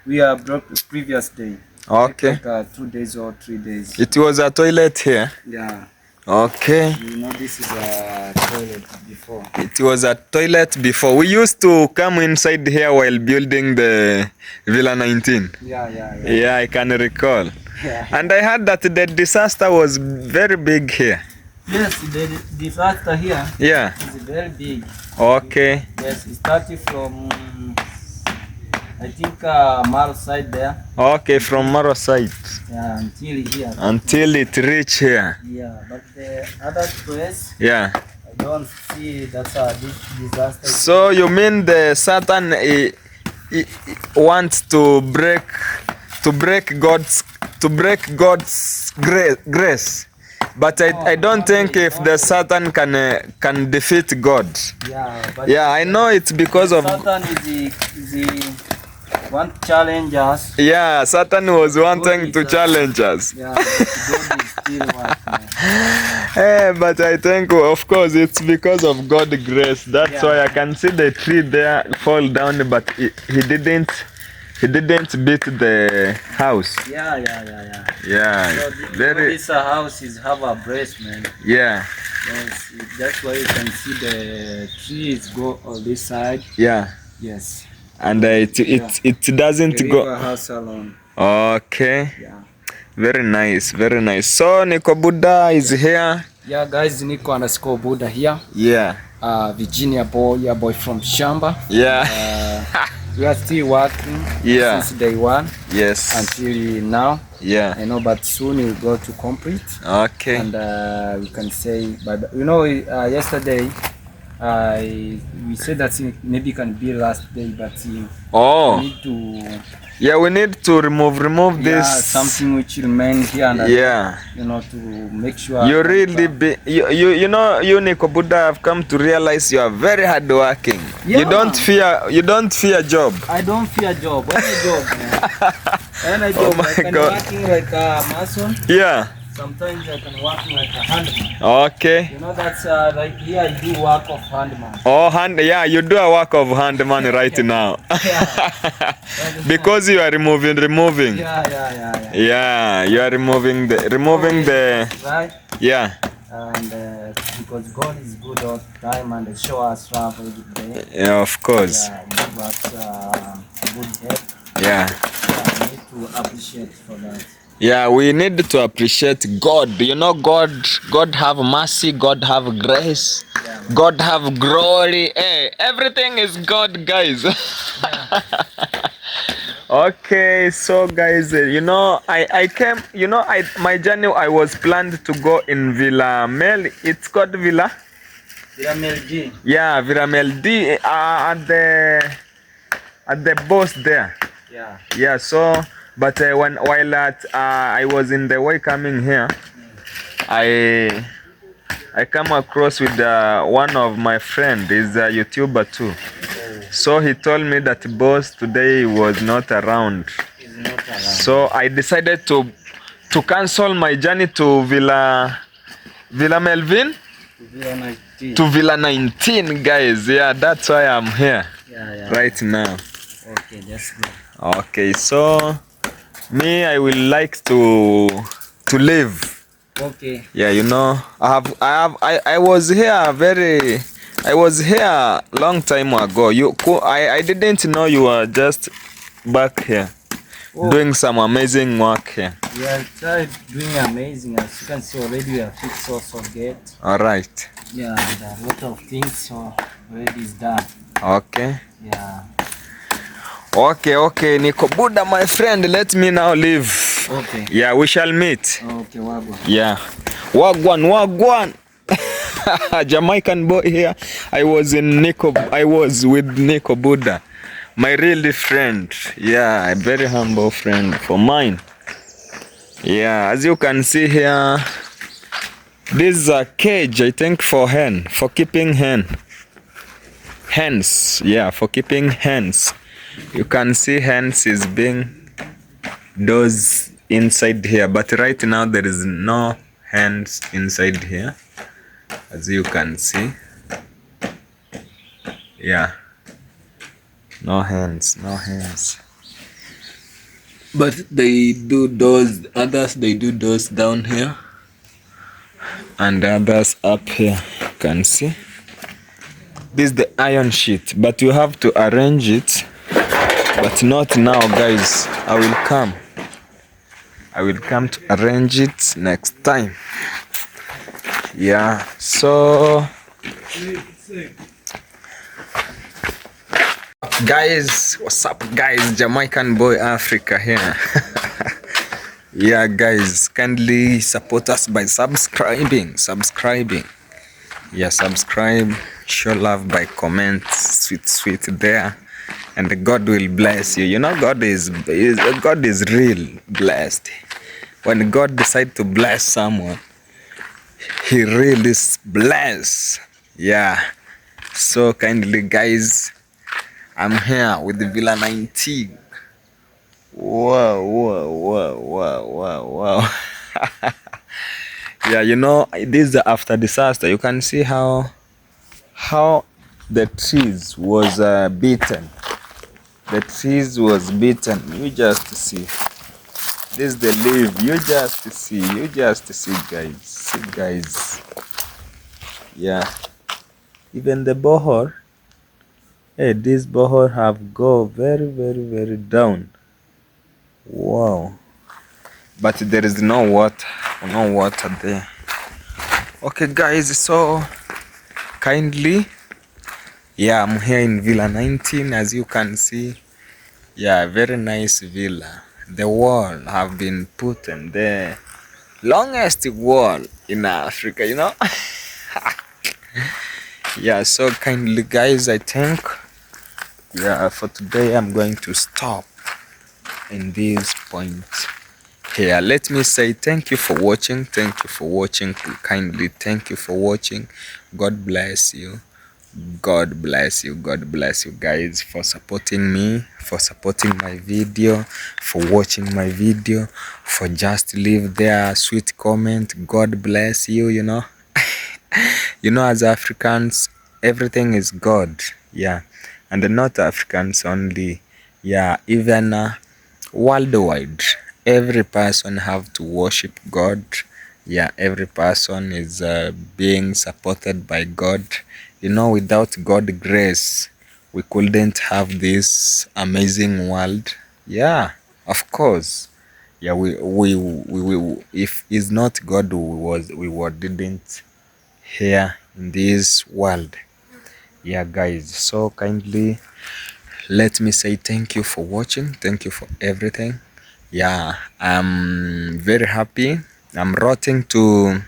Speaker 7: we are broke previous day.
Speaker 1: Okay.
Speaker 7: Like 2 days or 3 days.
Speaker 1: It was a toilet here.
Speaker 7: Yeah.
Speaker 1: Okay.
Speaker 7: You know this is a toilet before.
Speaker 1: It was a toilet before. We used to come inside here while building the Villa19.
Speaker 7: Yeah.
Speaker 1: Yeah, I can recall.
Speaker 7: Yeah.
Speaker 1: And I heard that the disaster was very big here.
Speaker 7: Yes, the disaster here
Speaker 1: Yeah.
Speaker 7: is very big.
Speaker 1: Okay.
Speaker 7: Yes, it started from I think Maro side there.
Speaker 1: Okay, from Maro side.
Speaker 7: Yeah, until here.
Speaker 1: Until it reached here.
Speaker 7: Yeah, but the other place
Speaker 1: Yeah.
Speaker 7: I don't see that's this disaster.
Speaker 1: So you mean the Satan wants to break God's grace? But I don't think if the Satan can defeat God.
Speaker 7: Yeah, but
Speaker 1: Yeah, I know it's because of
Speaker 7: Satan is want to challenge us.
Speaker 1: Yeah, Satan was wanting to challenge us.
Speaker 7: Yeah, but God is still working.
Speaker 1: But I think, of course, it's because of God's grace. That's why I can see the tree there fall down, but he didn't beat the house.
Speaker 7: Yeah.
Speaker 1: Yeah,
Speaker 7: So this house is have a brace, man.
Speaker 1: Yeah,
Speaker 7: Yes, that's why you can see the trees go on this side.
Speaker 1: yeah.
Speaker 7: Yes.
Speaker 1: And it doesn't
Speaker 7: The
Speaker 1: go.
Speaker 7: river house alone.
Speaker 1: Okay.
Speaker 7: Yeah.
Speaker 1: Very nice, very nice. So Nico Buddha is here.
Speaker 7: Yeah, guys, Nico_Buddha here.
Speaker 1: Yeah.
Speaker 7: Virginia boy from Shamba.
Speaker 1: Yeah.
Speaker 7: We are still working since day one
Speaker 1: Yes.
Speaker 7: until now.
Speaker 1: Yeah.
Speaker 7: I know, but soon we'll go to complete.
Speaker 1: Okay.
Speaker 7: And we can say bye bye. You know, yesterday we said that maybe it can be last day, but we need to.
Speaker 1: Yeah, we need to remove this.
Speaker 7: Something which remain here and you know, to make sure
Speaker 1: you really you know, you Nico Buddha have come to realize you are very hardworking.
Speaker 7: Yeah.
Speaker 1: You don't fear job.
Speaker 7: I don't fear job. Any job, man. Any job.
Speaker 1: Oh my
Speaker 7: I can
Speaker 1: God.
Speaker 7: working like a mason.
Speaker 1: Yeah.
Speaker 7: Sometimes I can working like a handman.
Speaker 1: Okay.
Speaker 7: You know, that's like here I do work of handman.
Speaker 1: Oh, yeah, you do a work of handman right now. Because you are removing. Yeah, you are removing the.
Speaker 7: Right.
Speaker 1: Yeah.
Speaker 7: And because God is good all the time and show us love every day.
Speaker 1: Yeah, of course.
Speaker 7: Give us good help.
Speaker 1: Yeah.
Speaker 7: We need to appreciate for that.
Speaker 1: Yeah, we need to appreciate God. You know, God have mercy, God have grace, God have glory. Hey, everything is God, guys. Okay, so guys, you know, I came, you know, my journey, I was planned to go in Villa Mel. It's called Villa.
Speaker 7: Villa19.
Speaker 1: Yeah, Villa19 at the boss there.
Speaker 7: Yeah.
Speaker 1: Yeah. So, but I was in the way coming here, I come across with one of my friend. He's a YouTuber too. So he told me that boss today was not around.
Speaker 7: He's not around.
Speaker 1: So I decided to cancel my journey to Villa Melvin.
Speaker 7: Villa19.
Speaker 1: To Villa19, guys. Yeah, that's why I'm here.
Speaker 7: Yeah.
Speaker 1: Right now.
Speaker 7: Okay, that's good.
Speaker 1: Okay, so me, I will like to live.
Speaker 7: Okay.
Speaker 1: Yeah, you know, I was here long time ago. I didn't know you were just back here.
Speaker 7: Oh.
Speaker 1: Doing some amazing work here.
Speaker 7: We are tried doing amazing. As you can see already, we have fixed also gate.
Speaker 1: All right.
Speaker 7: Yeah, there are a lot of things, so already is done.
Speaker 1: Okay.
Speaker 7: Yeah.
Speaker 1: Okay, Nico Buddha, my friend, let me now leave.
Speaker 7: Okay.
Speaker 1: Yeah, we shall meet.
Speaker 7: Okay, Wagwan.
Speaker 1: Yeah. Wagwan. Jamaican boy here. I was with Nico Buddha. My really friend. Yeah, a very humble friend for mine. Yeah, as you can see here, this is a cage, I think, for keeping hens. Yeah, for keeping hens. You can see hens is being those inside here, but right now there is no hens inside here, as you can see. Yeah, no hens. But they do those down here and others up here. You can see this is the iron sheet, but you have to arrange it, but not now, guys. I will come to arrange it next time. Yeah, so guys, what's up, guys? Jamaican boy Africa here. Yeah, guys, kindly support us by subscribing. Yeah, subscribe, show love by comment, sweet there, and God will bless you. You know, God is real blessed. When God decides to bless someone, he really is blessed. Yeah, so kindly, guys, I'm here with the Villa19. Wow. Yeah, you know, this is after disaster. You can see how the trees was beaten. The trees was beaten. You just see. This is the leaf. You just see, guys. See, guys. Yeah. Even the bohor. Hey, this bohor have go very down. Wow. But there is no water there. Okay, guys, so kindly, yeah, I'm here in Villa19, as you can see. Yeah, very nice villa. The wall have been put in the longest wall in Africa, you know. Yeah, so kindly, guys, I think, yeah, for today I'm going to stop in this point here. Let me say thank you for watching. Kindly, thank you for watching. God bless you. God bless you, guys, for supporting me, for supporting my video, for watching my video, for just leave there a sweet comment. God bless you. You know. You know, as Africans, everything is God. Yeah, and not Africans only. Yeah, even worldwide, every person have to worship God. Yeah, every person is being supported by God. You know, without God's grace, we couldn't have this amazing world. Yeah, of course. Yeah, we if it's not God, we didn't here in this world. Yeah, guys, so kindly let me say thank you for watching. Thank you for everything. Yeah, I'm very happy. I'm rotting to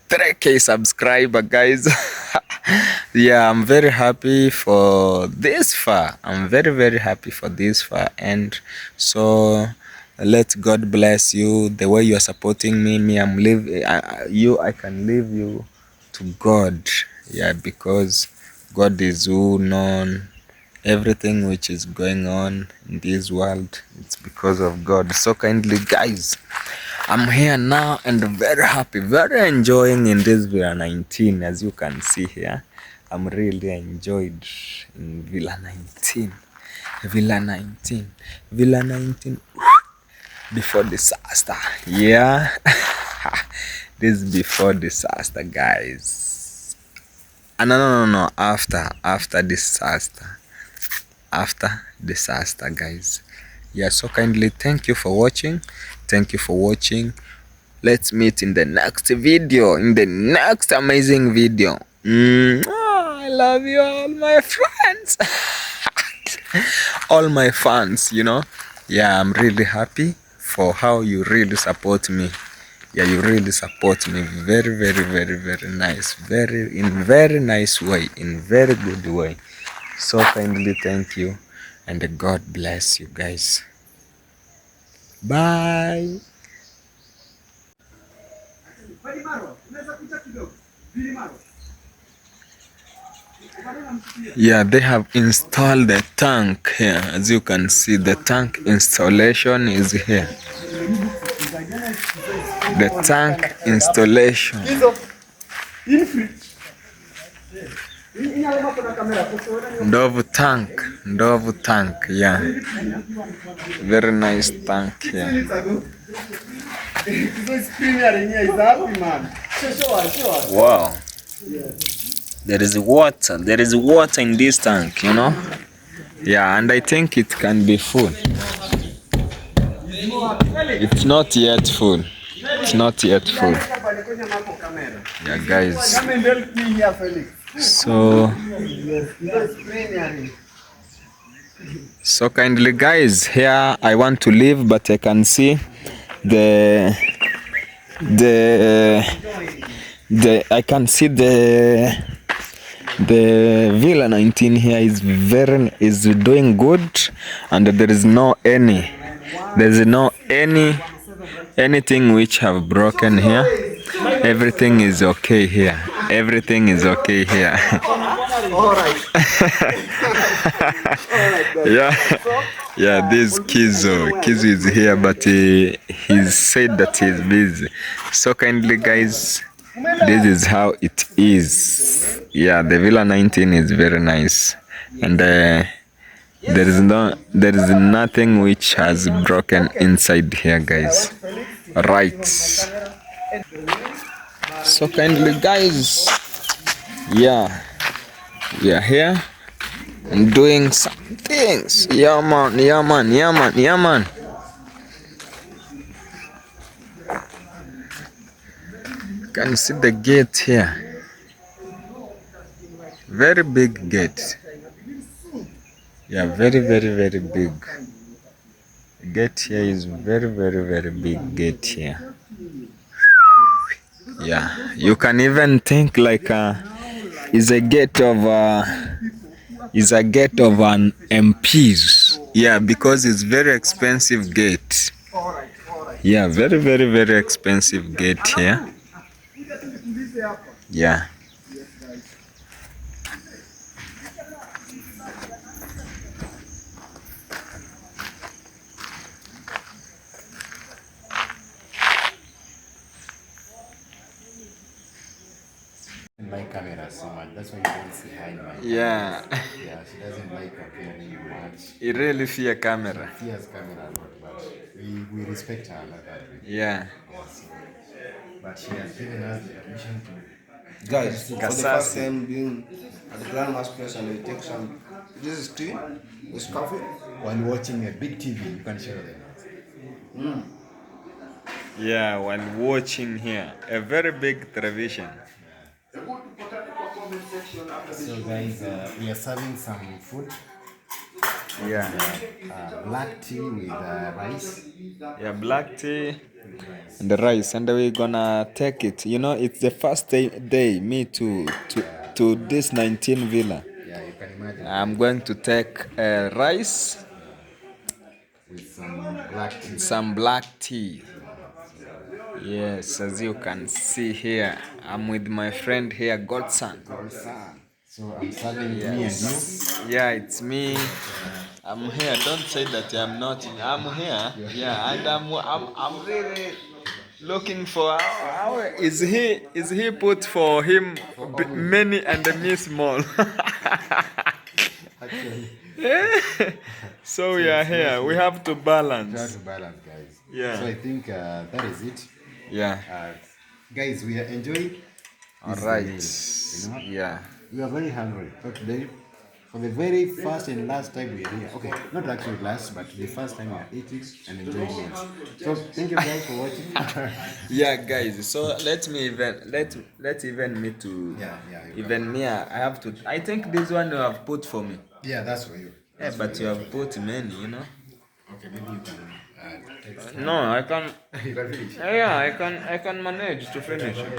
Speaker 1: 3K subscriber, guys. Yeah, I'm very happy for this far. I'm very happy for this far. And so let God bless you the way you are supporting me. I'm leaving you. I can leave you to God. Yeah, because God is who known everything which is going on in this world. It's because of God. So kindly, guys, I'm here now and very happy, very enjoying in this Villa19. As you can see here, I'm really enjoyed in Villa19. Villa19 before disaster. Yeah. This is before disaster, guys. No, after disaster. After disaster, guys. Yeah, so kindly thank you for watching. Let's meet in the next video, in the next amazing video. I love you all, my friends. All my fans, yeah, I'm really happy for how you really support me. Yeah, you really support me very nice, in very nice way, in very good way. So kindly thank you, and God bless you guys. Bye. Yeah, they have installed the tank here. As you can see, the tank installation is here. The tank installation. Ndovu tank, yeah. Very nice tank here. Wow. There is water in this tank, Yeah, and I think it can be full. It's not yet full. Yeah, guys. So kindly, guys, here I want to leave, but I can see the Villa19 here is doing good, and there's no anything which have broken here. Everything is okay here. Yeah, this Kizo is here, but he said that he's busy. So kindly, guys, this is how it is. Yeah, the Villa19 is very nice, and there is nothing which has broken inside here, guys. Right. So kindly, guys, yeah, we are here and doing some things. Yeah man. You can see the gate here. Very big gate. Yeah, very big. The gate here is very big gate here. Yeah, you can even think like is a gate of an MP's. Yeah, because it's very expensive gate. Yeah, very expensive gate here. Yeah.
Speaker 6: My camera so much. That's why you don't see her in my
Speaker 1: Yeah.
Speaker 6: Yeah, she doesn't like appearing much.
Speaker 1: You really fear camera.
Speaker 6: She fears camera a lot, but we respect her like that.
Speaker 1: Yeah.
Speaker 6: But she has given us the permission to.
Speaker 8: Guys, for the first time being at the grandma's place, and we take some. This is tea, this coffee.
Speaker 6: While watching a big TV, you can show them.
Speaker 1: Yeah, while watching here a very big television.
Speaker 6: So guys, we are serving some food.
Speaker 1: Yeah.
Speaker 6: Black tea with rice.
Speaker 1: Yeah, black tea and the rice, and we're gonna take it. You know, it's the first day me to this 19 villa.
Speaker 6: Yeah, you can imagine.
Speaker 1: I'm going to take rice
Speaker 6: With some black tea.
Speaker 1: some black tea. Yes, as you can see here, I'm with my friend here, Godson.
Speaker 6: So I'm serving
Speaker 1: Yes.
Speaker 6: me and you.
Speaker 1: Yeah, it's me. I'm here. Don't say that I'm not. I'm here. Yeah, and I'm really looking for how is he put for him many and me small.
Speaker 6: Actually.
Speaker 1: So we are here. We have to
Speaker 6: Try
Speaker 1: balance.
Speaker 6: to balance, guys.
Speaker 1: Yeah.
Speaker 6: So I think that is it.
Speaker 1: Yeah.
Speaker 6: Guys, we are enjoying.
Speaker 1: All
Speaker 6: This
Speaker 1: right.
Speaker 6: is the meal, you know?
Speaker 1: Yeah.
Speaker 6: We are very hungry. So today, for the very first and last time we are here. Okay, not actually last, but the first time we are eating and enjoying meals. So thank you guys for watching.
Speaker 1: Yeah, guys. So let even me to even me. I have to. I think this one you have put for me.
Speaker 6: Yeah, that's for you.
Speaker 1: Yeah, but you have put many. You know.
Speaker 6: Okay, maybe you can take some.
Speaker 1: No, I can.
Speaker 6: You can finish.
Speaker 1: Yeah, I can manage to finish.
Speaker 6: You guys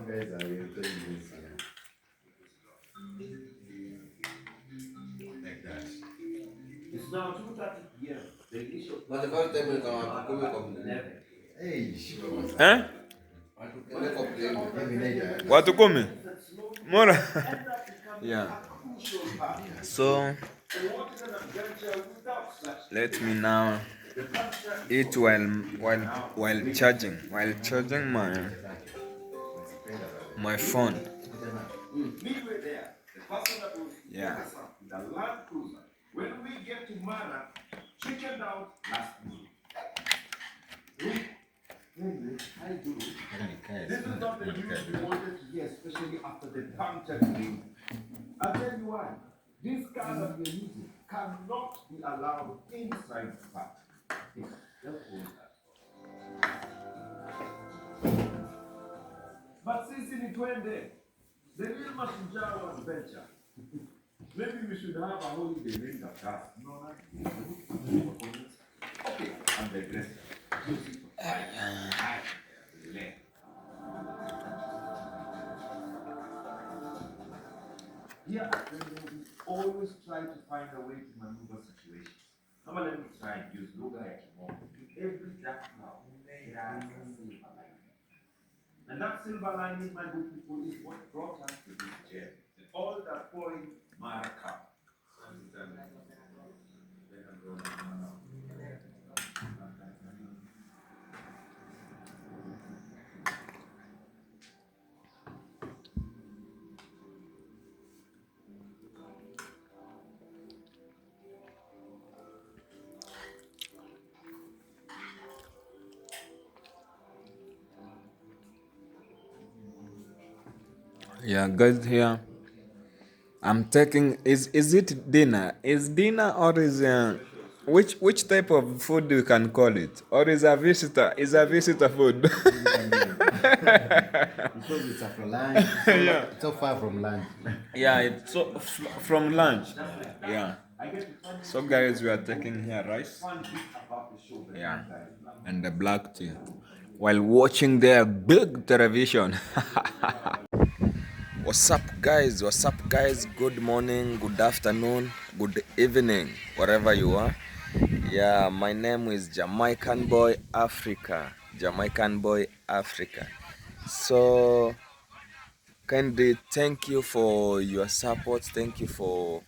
Speaker 6: are enjoying this. Like that.
Speaker 9: It's now 2:30 p.m. The issue.
Speaker 8: But the first time we come,
Speaker 6: Hey, sure.
Speaker 1: Eh? Watu kumi? Mora. Yeah. So let me now eat while charging my phone. Yeah.
Speaker 9: The Land Cruiser. When we get to Mana, chicken out last week. This is not the news we wanted to hear, especially after the punctured ring. I'll tell you why. This car that we're using cannot be allowed inside the park. Just hold that. But since in the real Mashujaa was venture. Maybe we should have a holiday named after us. No, okay, I'm digressing. Here at Greenwood, we always try to find a way to maneuver situations. Now let me try and use Loga Ekimo. Every dark cloud, there has a silver lining. And that silver lining, my good people, is what brought us to this jail. And all that pouring Maraka.
Speaker 1: Yeah, guys, here I'm taking. Is it dinner? Is dinner or is which type of food you can call it? Or is a visitor? Is a visitor food?
Speaker 6: Because it's after lunch.
Speaker 1: Yeah.
Speaker 6: So far from lunch.
Speaker 1: Yeah, it's from lunch. Yeah. So guys, we are taking here rice. Yeah, and the black tea while watching their big television. What's up, guys? What's up, guys? Good morning, good afternoon, good evening, wherever you are. Yeah, my name is Jamaican Boy Africa. Jamaican Boy Africa. So, kindly thank you for your support. Thank you for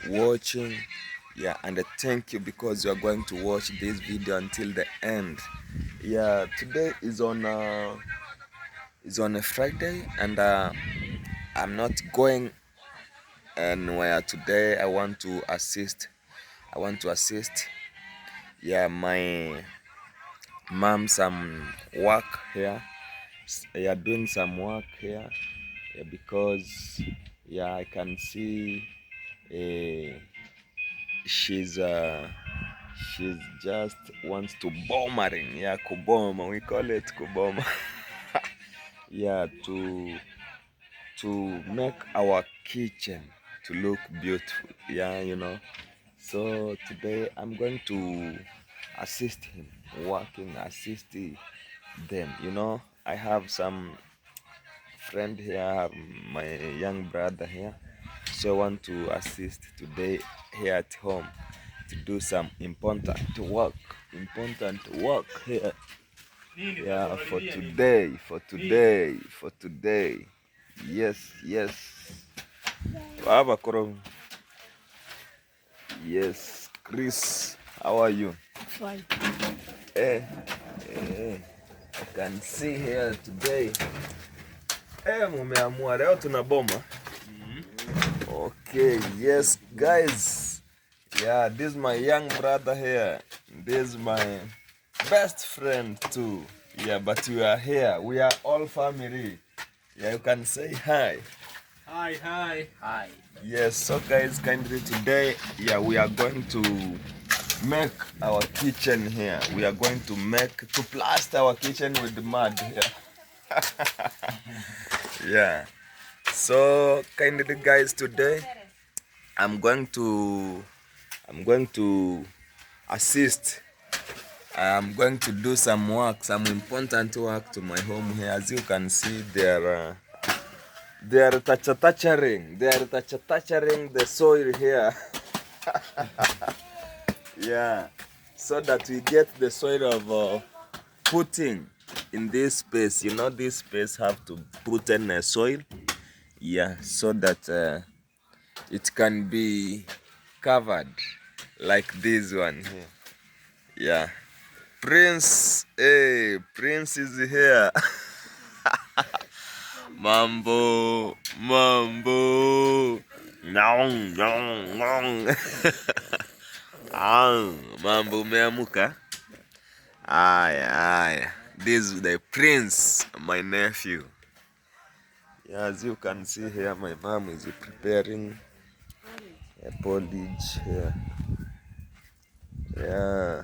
Speaker 1: watching. Yeah, and thank you because you are going to watch this video until the end. Yeah, today is on a Friday, and I'm not going anywhere today. I want to assist. Yeah, my mom some work here. Yeah, doing some work here. Yeah, because yeah, I can see she's just wants to bombering. Yeah, kuboma. We call it kuboma. Yeah, to make our kitchen to look beautiful. Yeah, you know. So today I'm going to assist him, assist them. You know, I have some friend here, I have my young brother here. So I want to assist today here at home to do some important work here. Yeah, for today. Yes. Baba Koro. Yes, Chris, how are you?
Speaker 10: Fine.
Speaker 1: Eh, I can see here today. Mumeamua leo tuna boma. Okay, yes, guys. Yeah, this is my young brother here. This is my best friend too. Yeah, but we are here. We are all family. Yeah, you can say hi.
Speaker 10: Hi.
Speaker 1: Yes, so guys, kindly today, yeah, we are going to make our kitchen here. We are going to plaster our kitchen with the mud here. Yeah. So kindly guys, today I'm going to assist. I'm going to do some work, some important work to my home here. As you can see, they are touching the soil here. Yeah, so that we get the soil of putting in this space. You know, this space have to put in a soil. Yeah, so that it can be covered like this one here. Yeah, Prince is here. Mambo. Ngong. Mambo umeamuka? Aya. This is the Prince, my nephew. Yeah, as you can see here, my mom is preparing a porridge here. Yeah.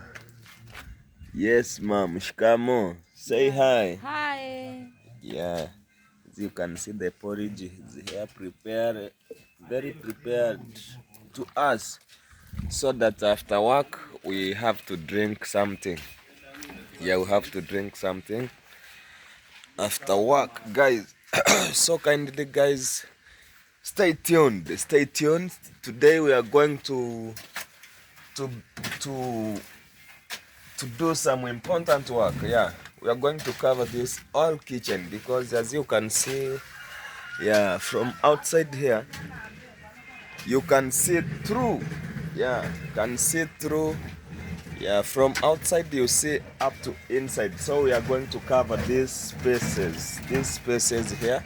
Speaker 1: Yes, mom. Shikamo. Say hi.
Speaker 10: Hi.
Speaker 1: Yeah. As you can see, the porridge is here prepared, very prepared to us, so that after work we have to drink something. Yeah, we have to drink something after work, guys. So kindly, guys, stay tuned. Today we are going to do some important work. Yeah, we are going to cover this all kitchen, because as you can see, yeah, from outside here you can see through. Yeah, you can see through. Yeah, from outside you see up to inside. So we are going to cover these spaces here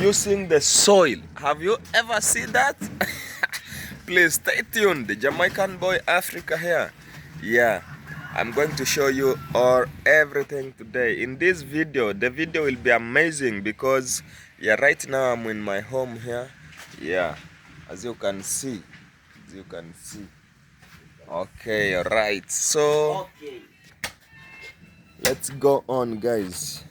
Speaker 1: using the soil. Have you ever seen that? Please stay tuned. The Jamaican boy Africa here. Yeah, I'm going to show you everything today in this video. The video will be amazing because, yeah, right now I'm in my home here. Yeah, as you can see. Okay, right. So let's go on, guys.